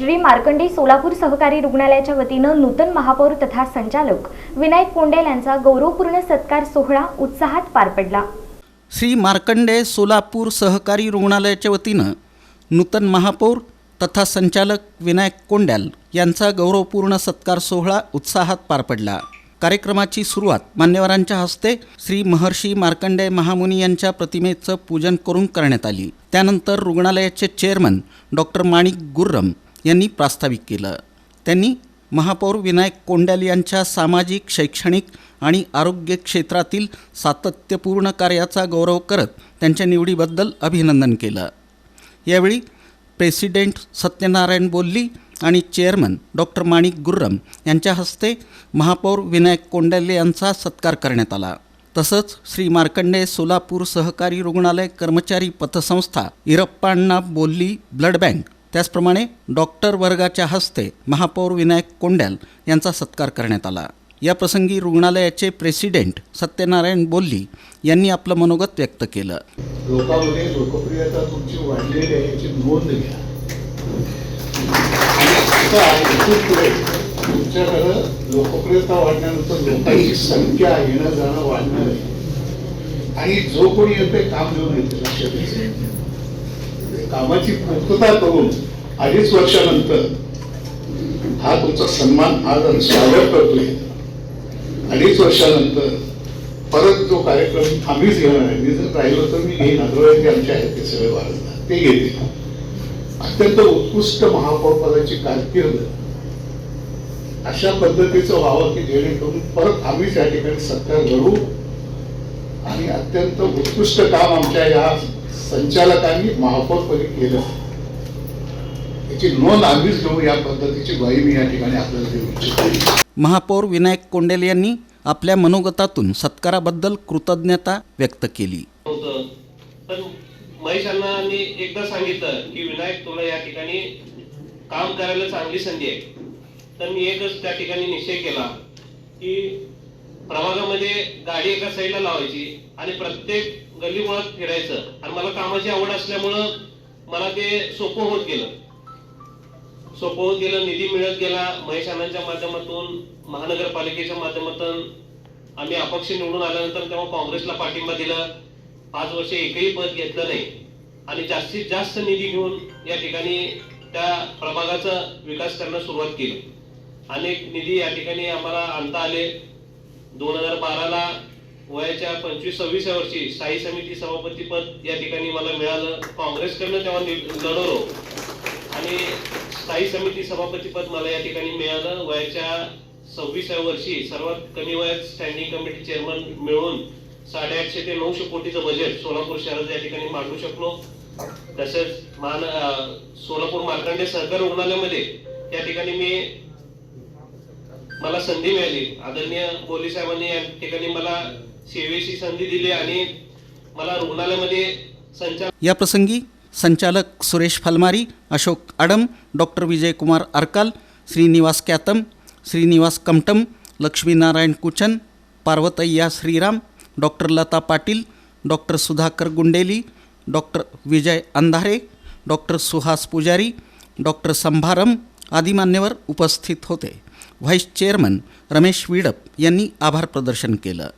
श्री मार्कंडे सोलापूर सहकारी रुग्णालयाच्या वतीनं नूतन महापौर तथा संचालक विनायक कोंडेल यांचा गौरवपूर्ण सत्कार सोहळा उत्साहात पार पडला। श्री मार्कंडे सोलापूर सहकारी रुग्णालयाच्या वतीनं नूतन महापौर तथा संचालक विनायक कोंडेल यांचा गौरवपूर्ण सत्कार सोहळा उत्साहात पार पडला। कार्यक्रमाची सुरुवात मान्यवरांच्या हस्ते श्री महर्षी मार्कंडे महामुनी यांच्या प्रतिमेचं पूजन करून करण्यात आली। त्यानंतर रुग्णालयाचे चेअरमन डॉक्टर माणिक गुर्रम यांनी प्रास्ताविक केलं। त्यांनी महापौर विनायक कोंडेल यांच्या सामाजिक, शैक्षणिक आणि आरोग्य क्षेत्रातील सातत्यपूर्ण कार्याचा गौरव करत त्यांच्या निवडीबद्दल अभिनंदन केलं। यावेळी प्रेसिडेंट सत्यनारायण बोल्ली आणि चेअरमन डॉक्टर माणिक गुर्रम यांच्या हस्ते महापौर विनायक कोंडेल यांचा सत्कार करण्यात आला। तसंच श्री मार्कंडे सोलापूर सहकारी रुग्णालय कर्मचारी पतसंस्था इरप्पाण्णा बोल्ली ब्लड बँक त्याचप्रमाणे डॉक्टर वर्गाच्या हस्ते महापौर विनायक कोंडेल यांचा सत्कार करण्यात आला। या प्रसंगी रुग्णालयाचे प्रेसिडेंट सत्यनारायण बोल्ली यांनी आपलं मनोगत व्यक्त केलं। लोकांमध्ये लोकप्रियता तुमची वाढलेली आहे याची नोंद घ्या। तुमच्याकडं लोकप्रियता वाढल्यानंतर लोकांची संख्या येणं जाणं वाढणार आहे आणि जो कोणी येते काम घेऊन येते लक्षात कामाची पूर्तता करून 2.5 वर्षानंतर हा तुमचा सन्मान आज आम्ही स्वागत करतोय। 2.5 वर्षानंतर परत जो कार्यक्रम आम्हीच घेणार आहे। मी जर राहिलो तर मी घेईन, अदरवाईज आमचे आहेत ते सगळे वाढतात ते घेते। अत्यंत उत्कृष्ट महापौर पदाची कारकीर्द अशा पद्धतीचं व्हावं की जेणेकरून परत आम्हीच या ठिकाणी सत्कार करू आणि अत्यंत उत्कृष्ट काम आमच्या या संचालकांनी महापौरपदी केलं याची नोंद आम्हीच घेऊ। या पद्धतीची ग्वाही मी या ठिकाणी आपल्याला देऊ इच्छितो। महापौर विनायक कोंडेल यांनी आपल्या मनोगतातून सत्काराबद्दल कृतज्ञता व्यक्त केली। महेशांना मी एकदा सांगितलं की विनायक तुला या ठिकाणी काम करायला चांगली संधी आहे, तर मी एकच त्या ठिकाणी निश्चय केला की प्रभागामध्ये गाडी एका साईडला लावायची आणि प्रत्येक गल्लीमुळात फिरायचं आणि मला कामाची आवड असल्यामुळं मला ते सोपं होत गेलं। निधी मिळत गेला। महेशांच्या माध्यमातून, महानगरपालिकेच्या माध्यमातून आम्ही अपक्ष निवडून आल्यानंतर तेव्हा काँग्रेसला पाठिंबा दिला। 5 वर्ष एकही पद घेतलं नाही आणि जास्तीत जास्त निधी घेऊन या ठिकाणी त्या प्रभागाचा विकास करण्यास सुरुवात केली। अनेक निधी या ठिकाणी आम्हाला आणता आले। 2012ला वयाच्या 25-26 वर्षी स्थायी समिती सभापती पद या ठिकाणी मला मिळालं। काँग्रेसकडनं तेव्हा लढवलो आणि स्थायी समिती सभापती पद मला या ठिकाणी मिळालं। वयाच्या 26व्या वर्षी सर्वात कमी वयात स्टँडिंग कमिटी चेअरमन मिळून 850 ते 900 कोटीचं बजेट सोलापूर शहरात या ठिकाणी मांडू शकलो। तसेच सोलापूर मार्कंडे सहकारी रुग्णालयामध्ये या ठिकाणी मला संधी मिळाली। आदरणीय बोल्ली साहेबांनी या ठिकाणी मला सेवेची संधी दिली आणि मला रुग्णालयामध्ये या प्रसंगी संचालक Suresh Phalmari, Ashok Adam, doctor Vijaykumar Arkal, Srinivas Katam, Srinivas Kamtam, Laxminarayan Kuchan, Parvatayya Shriram, doctor Lata Patil, doctor Sudhakar Gundeli, doctor Vijay Andhare, doctor Suhas Pujari, doctor संभारम आदी मान्यवर उपस्थित होते। व्हाईस चेअरमन रमेश विडप यांनी आभार प्रदर्शन केलं।